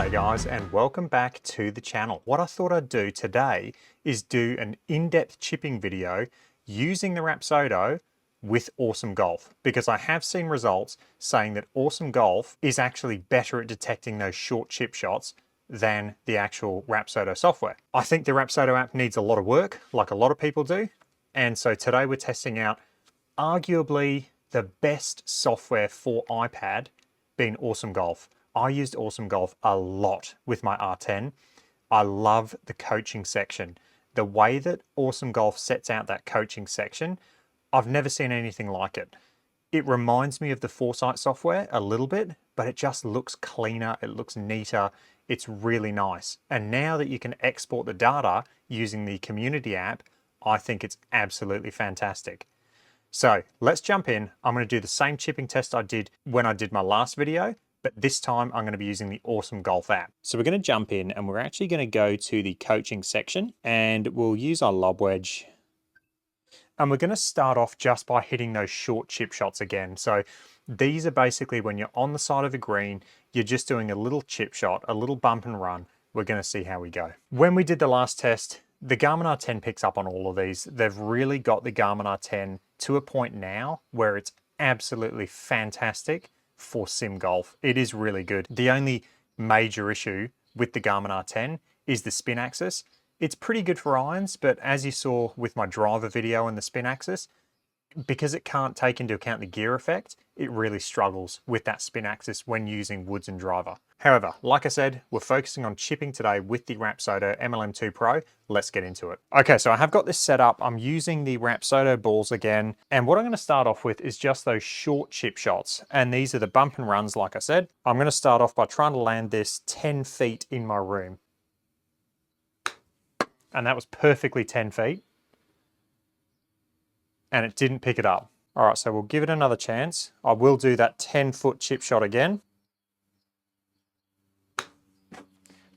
G'day guys, and welcome back to the channel. What I thought I'd do today is do an in-depth chipping video using the Rapsodo with Awesome Golf, because I have seen results saying that Awesome Golf is actually better at detecting those short chip shots than the actual Rapsodo software. I think the Rapsodo app needs a lot of work, like a lot of people do, and so today we're testing out arguably the best software for iPad, being Awesome Golf. I used Awesome Golf a lot with my R10. I love the coaching section. The way that Awesome Golf sets out that coaching section, I've never seen anything like it. It reminds me of the Foresight software a little bit, but it just looks cleaner, it looks neater, it's really nice. And now that you can export the data using the community app, I think it's absolutely fantastic. So let's jump in. I'm going to do the same chipping test I did when I did my last video, but this time I'm going to be using the Awesome Golf app. So we're going to jump in and we're actually going to go to the coaching section and we'll use our lob wedge. And we're going to start off just by hitting those short chip shots again. So these are basically when you're on the side of a green, you're just doing a little chip shot, a little bump and run. We're going to see how we go. When we did the last test, the Garmin R10 picks up on all of these. They've really got the Garmin R10 to a point now where it's absolutely fantastic for sim golf. It is really good. The only major issue with the Garmin R10 is the spin axis. It's pretty good for irons, but as you saw with my driver video and the spin axis, because it can't take into account the gear effect, it really struggles with that spin axis when using woods and driver. However, like I said, we're focusing on chipping today with the Rapsodo MLM2PRO. Let's get into it. Okay, so I have got this set up. I'm using the Rapsodo balls again. And what I'm going to start off with is just those short chip shots. And these are the bump and runs, like I said. I'm going to start off by trying to land this 10 feet in my room. And that was perfectly 10 feet. And it didn't pick it up. All right, so we'll give it another chance. I will do that 10-foot chip shot again.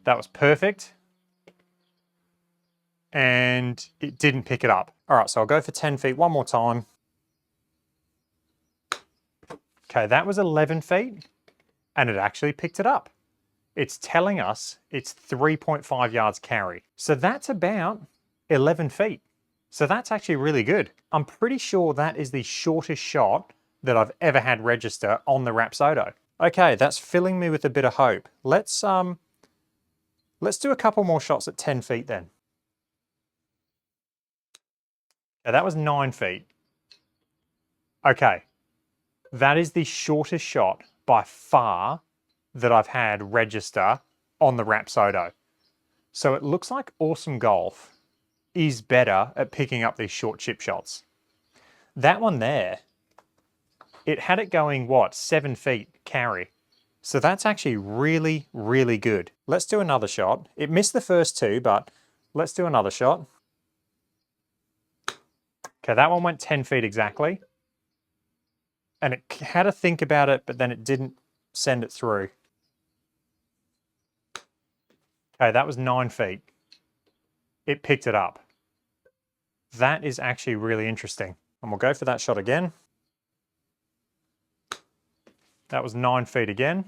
That was perfect. And it didn't pick it up. All right, so I'll go for 10 feet one more time. Okay, that was 11 feet, and it actually picked it up. It's telling us it's 3.5 yards carry. So that's about 11 feet. So that's actually really good. I'm pretty sure that is the shortest shot that I've ever had register on the Rapsodo. Okay, that's filling me with a bit of hope. Let's do a couple more shots at 10 feet then. Okay, that was 9 feet. Okay, that is the shortest shot by far that I've had register on the Rapsodo. So it looks like Awesome Golf is better at picking up these short chip shots. That one there, it had it going, what, 7 feet carry. So that's actually really, really good. Let's do another shot. It missed the first two, but let's do another shot. Okay, that one went 10 feet exactly. And it had to think about it, but then it didn't send it through. Okay, that was 9 feet. It picked it up. That is actually really interesting. And we'll go for that shot again. That was 9 feet again.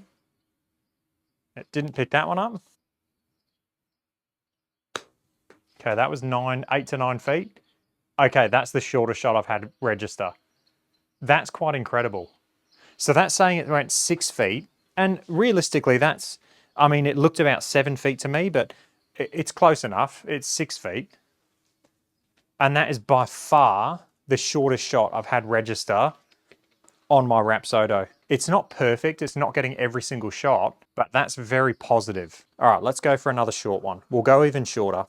It didn't pick that one up. Okay, that was 8 to 9 feet. Okay, that's the shortest shot I've had register. That's quite incredible. So that's saying it went 6 feet. And realistically, that's, I mean, it looked about 7 feet to me, but it's close enough. It's 6 feet. And that is by far the shortest shot I've had register on my Rapsodo. It's not perfect, it's not getting every single shot, but that's very positive. All right, let's go for another short one. We'll go even shorter.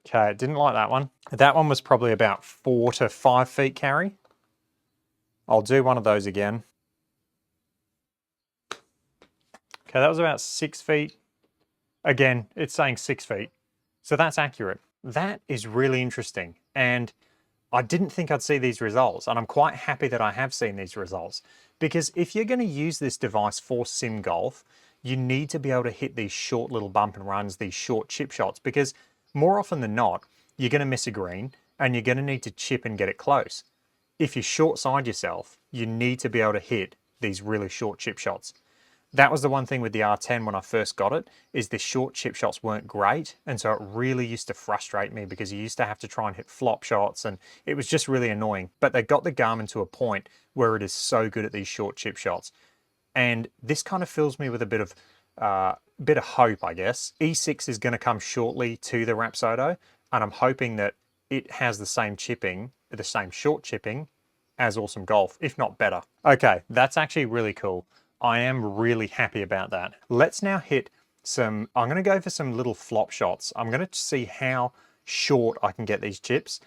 Okay, didn't like that one. That one was probably about 4 to 5 feet carry. I'll do one of those again. Okay, that was about 6 feet. Again, it's saying 6 feet. So that's accurate. That is really interesting. And I didn't think I'd see these results. And I'm quite happy that I have seen these results. Because if you're going to use this device for sim golf, you need to be able to hit these short little bump and runs, these short chip shots. Because more often than not, you're going to miss a green and you're going to need to chip and get it close. If you short side yourself, you need to be able to hit these really short chip shots. That was the one thing with the R10 when I first got it, is the short chip shots weren't great. And so it really used to frustrate me because you used to have to try and hit flop shots and it was just really annoying. But they got the Garmin to a point where it is so good at these short chip shots. And this kind of fills me with a bit of hope, I guess. E6 is going to come shortly to the Rapsodo, and I'm hoping that it has the same chipping, the same short chipping as Awesome Golf, if not better. Okay, that's actually really cool. I am really happy about that. Let's now hit some, I'm going to go for some little flop shots. I'm going to see how short I can get these chips.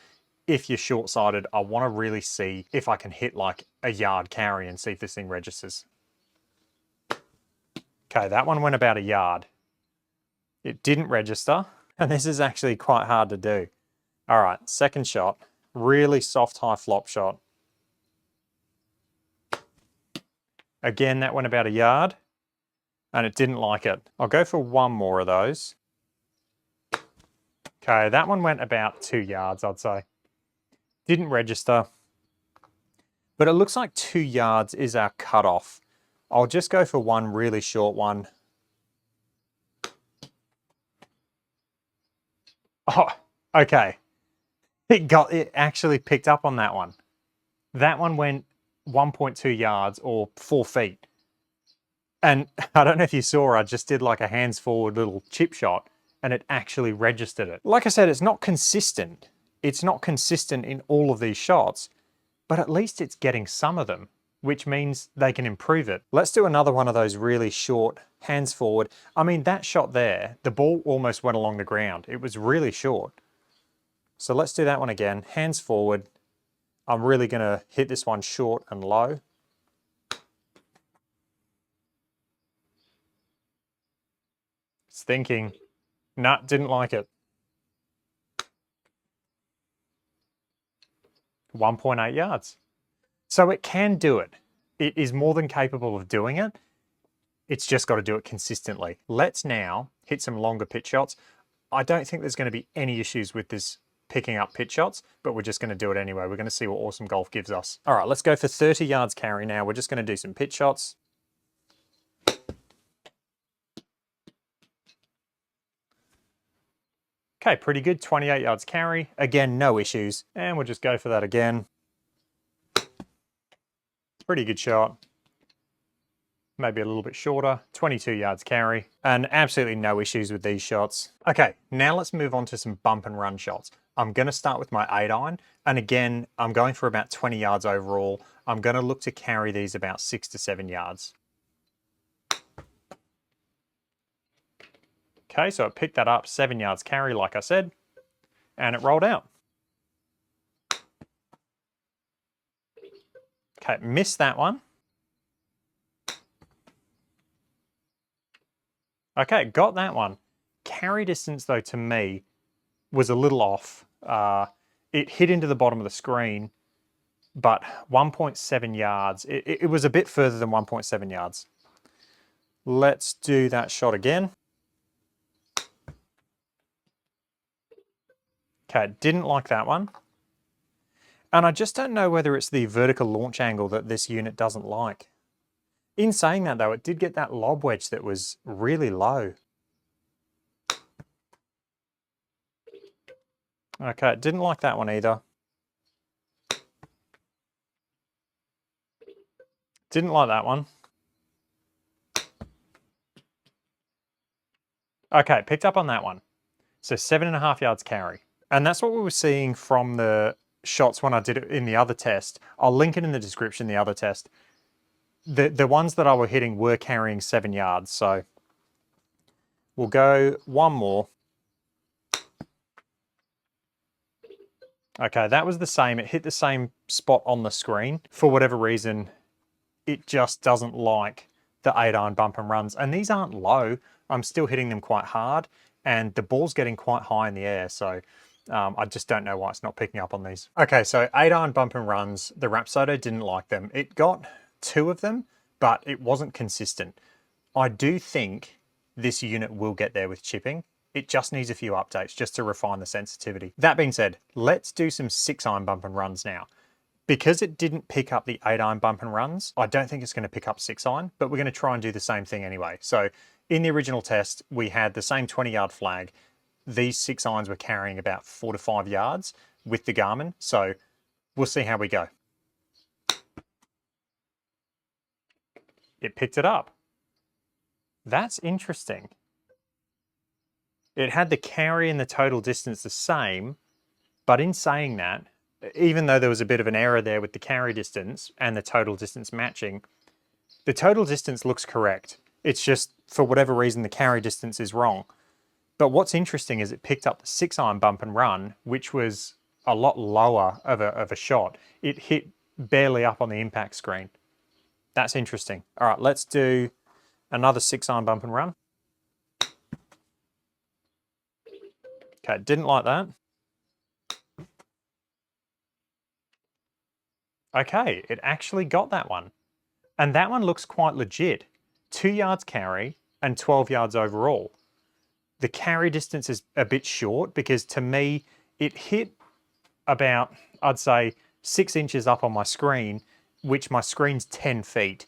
If you're short-sighted, I want to really see if I can hit like a yard carry and see if this thing registers. Okay, that one went about a yard. It didn't register, and this is actually quite hard to do. All right, second shot, really soft high flop shot. Again, that went about a yard, and it didn't like it. I'll go for one more of those. Okay, that one went about 2 yards, I'd say. Didn't register, but it looks like 2 yards is our cutoff. I'll just go for one really short one. Oh, okay. It actually picked up on that one. That one went 1.2 yards or 4 feet. And I don't know if you saw, I just did like a hands forward little chip shot and it actually registered it. Like I said, it's not consistent. It's not consistent in all of these shots, but at least it's getting some of them, which means they can improve it. Let's do another one of those really short hands forward. I mean, that shot there, the ball almost went along the ground. It was really short. So let's do that one again. Hands forward. I'm really gonna hit this one short and low. It's thinking. Nah, didn't like it. 1.8 yards. So it can do it. It is more than capable of doing it. It's just got to do it consistently. Let's now hit some longer pitch shots. I don't think there's going to be any issues with this picking up pitch shots, but we're just going to do it anyway. We're going to see what Awesome Golf gives us. All right, let's go for 30 yards carry now. We're just going to do some pitch shots. Okay, pretty good, 28 yards carry. Again, no issues. And we'll just go for that again. Pretty good shot. Maybe a little bit shorter, 22 yards carry. And absolutely no issues with these shots. Okay, now let's move on to some bump and run shots. I'm gonna start with my 8-iron. And again, I'm going for about 20 yards overall. I'm gonna look to carry these about 6 to 7 yards. Okay, so it picked that up, 7 yards carry, like I said, and it rolled out. Okay, missed that one. Okay, got that one. Carry distance, though, to me, was a little off. It hit into the bottom of the screen, but 1.7 yards. It was a bit further than 1.7 yards. Let's do that shot again. Okay, didn't like that one. And I just don't know whether it's the vertical launch angle that this unit doesn't like. In saying that though, it did get that lob wedge that was really low. Okay, didn't like that one either. Didn't like that one. Okay, picked up on that one. So 7.5 yards carry. And that's what we were seeing from the shots when I did it in the other test. I'll link it in the description, the other test. The ones that I were hitting were carrying 7 yards. So we'll go one more. Okay, that was the same. It hit the same spot on the screen. For whatever reason, it just doesn't like the 8-iron bump and runs. And these aren't low. I'm still hitting them quite hard. And the ball's getting quite high in the air. So I just don't know why it's not picking up on these. Okay, so 8-iron bump and runs, the Rapsodo didn't like them. It got 2 of them, but it wasn't consistent. I do think this unit will get there with chipping. It just needs a few updates just to refine the sensitivity. That being said, let's do some 6-iron bump and runs now. Because it didn't pick up the 8-iron bump and runs, I don't think it's going to pick up 6-iron, but we're going to try and do the same thing anyway. So in the original test, we had the same 20-yard flag. These 6-irons were carrying about 4 to 5 yards with the Garmin. So we'll see how we go. It picked it up. That's interesting. It had the carry and the total distance the same, but in saying that, even though there was a bit of an error there with the carry distance and the total distance matching, the total distance looks correct. It's just, for whatever reason, the carry distance is wrong. But what's interesting is it picked up the 6-iron bump and run, which was a lot lower of a shot. It hit barely up on the impact screen. That's interesting. All right, let's do another 6-iron bump and run. Okay, didn't like that. Okay, it actually got that one. And that one looks quite legit. 2 yards carry and 12 yards overall. The carry distance is a bit short because to me, it hit about, I'd say, 6 inches up on my screen, which my screen's 10 feet.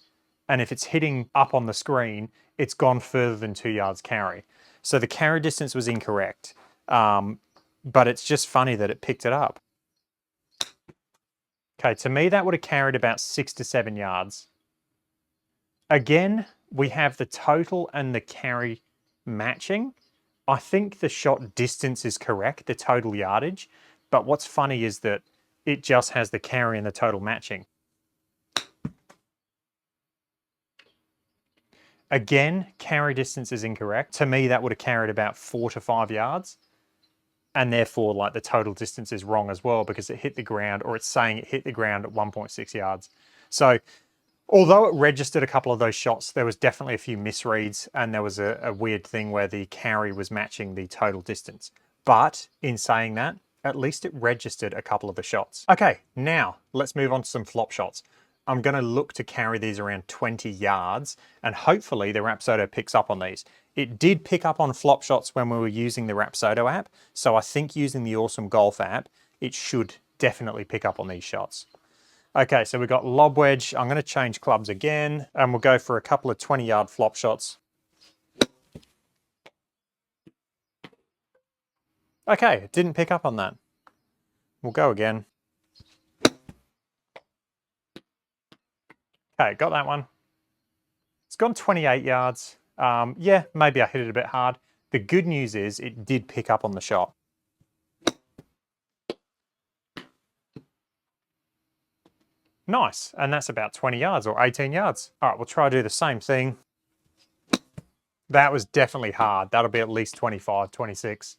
And if it's hitting up on the screen, it's gone further than 2 yards carry. So the carry distance was incorrect. But it's just funny that it picked it up. Okay, to me, that would have carried about 6 to 7 yards. Again, we have the total and the carry matching. I think the shot distance is correct, the total yardage, but what's funny is that it just has the carry and the total matching. Again, carry distance is incorrect. To me, that would have carried about 4 to 5 yards. And therefore, like, the total distance is wrong as well because it hit the ground, or it's saying it hit the ground at 1.6 yards. So although it registered a couple of those shots, there was definitely a few misreads, and there was a weird thing where the carry was matching the total distance. But in saying that, at least it registered a couple of the shots. Okay, now let's move on to some flop shots. I'm going to look to carry these around 20 yards, and hopefully the Rapsodo picks up on these. It did pick up on flop shots when we were using the Rapsodo app, so I think using the Awesome Golf app, it should definitely pick up on these shots. Okay, so we've got lob wedge. I'm going to change clubs again, and we'll go for a couple of 20-yard flop shots. Okay, it didn't pick up on that. We'll go again. Okay, got that one. It's gone 28 yards. Yeah, maybe I hit it a bit hard. The good news is it did pick up on the shot. Nice, and that's about 20 yards or 18 yards. All right, we'll try to do the same thing. That was definitely hard. That'll be at least 25, 26.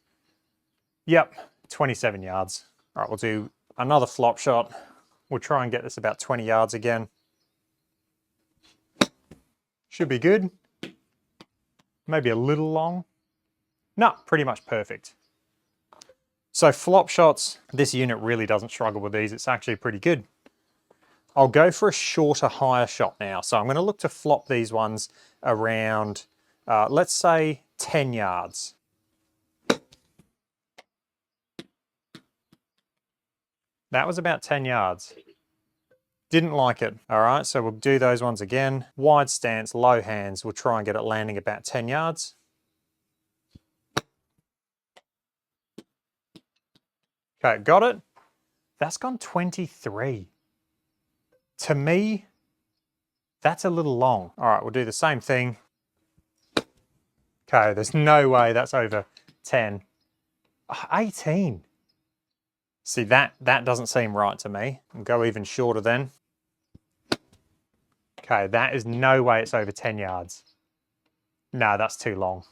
Yep, 27 yards. All right, we'll do another flop shot. We'll try and get this about 20 yards again. Should be good. Maybe a little long. No, pretty much perfect. So flop shots, this unit really doesn't struggle with these. It's actually pretty good. I'll go for a shorter, higher shot now. So I'm going to look to flop these ones around, let's say 10 yards. That was about 10 yards. Didn't like it. All right, so we'll do those ones again. Wide stance, low hands. We'll try and get it landing about 10 yards. Okay, got it. That's gone 23. To me, that's a little long. All right, we'll do the same thing. Okay, there's no way that's over 10. 18. See, that doesn't seem right to me. We'll go even shorter then. Okay, that is no way it's over 10 yards. No, that's too long.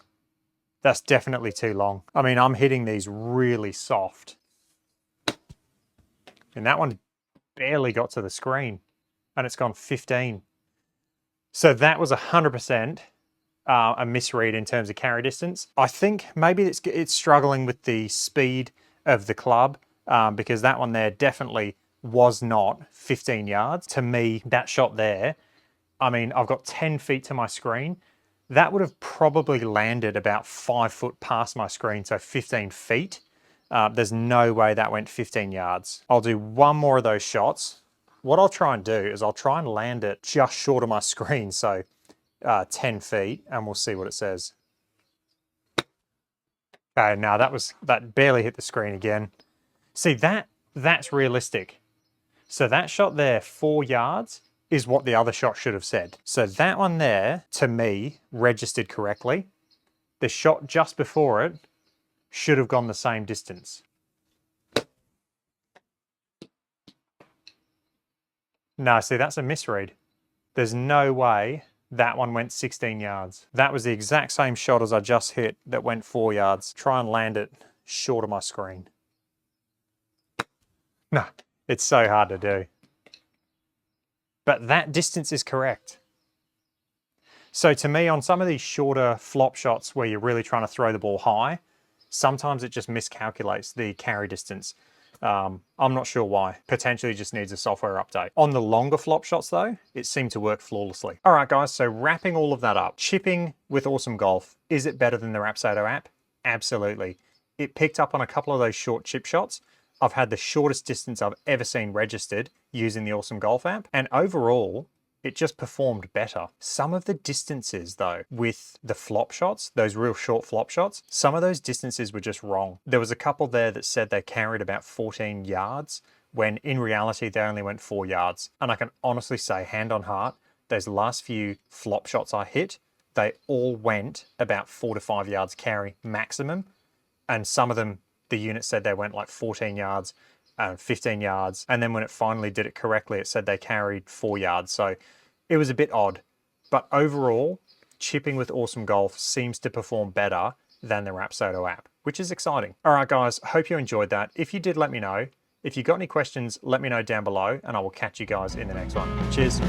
That's definitely too long. I mean, I'm hitting these really soft. And that one barely got to the screen. And it's gone 15. So that was 100% a misread in terms of carry distance. I think maybe it's struggling with the speed of the club because that one there definitely was not 15 yards. To me, that shot there, I mean, I've got 10 feet to my screen. That would have probably landed about 5 foot past my screen, so 15 feet. There's no way that went 15 yards. I'll do one more of those shots what I'll try and do is I'll try and land it just short of my screen, so 10 feet, and we'll see what it says. Okay, now that barely hit the screen again. See, that's realistic. So that shot there, 4 yards, is what the other shot should have said. So that one there, to me, registered correctly. The shot just before it should have gone the same distance. No, see, that's a misread. There's no way that one went 16 yards. That was the exact same shot as I just hit that went 4 yards. Try and land it short of my screen. No, it's so hard to do. But that distance is correct. So to me, on some of these shorter flop shots where you're really trying to throw the ball high, sometimes it just miscalculates the carry distance. I'm not sure why. Potentially just needs a software update. On the longer flop shots though, it seemed to work flawlessly. All right guys, so wrapping all of that up, chipping with Awesome Golf, is it better than the Rapsodo app? Absolutely. It picked up on a couple of those short chip shots. I've had the shortest distance I've ever seen registered using the Awesome Golf app, and overall, it just performed better. Some of the distances though, with the flop shots, those real short flop shots, some of those distances were just wrong. There was a couple there that said they carried about 14 yards, when in reality they only went 4 yards. And I can honestly say, hand on heart, those last few flop shots I hit, they all went about 4 to 5 yards carry maximum. And some of them, the unit said they went like 14 yards, 15 yards. And then when it finally did it correctly, it said they carried 4 yards. So it was a bit odd. But overall, chipping with Awesome Golf seems to perform better than the Rapsodo app, which is exciting. All right, guys, hope you enjoyed that. If you did, let me know. If you got any questions, let me know down below, and I will catch you guys in the next one. Cheers.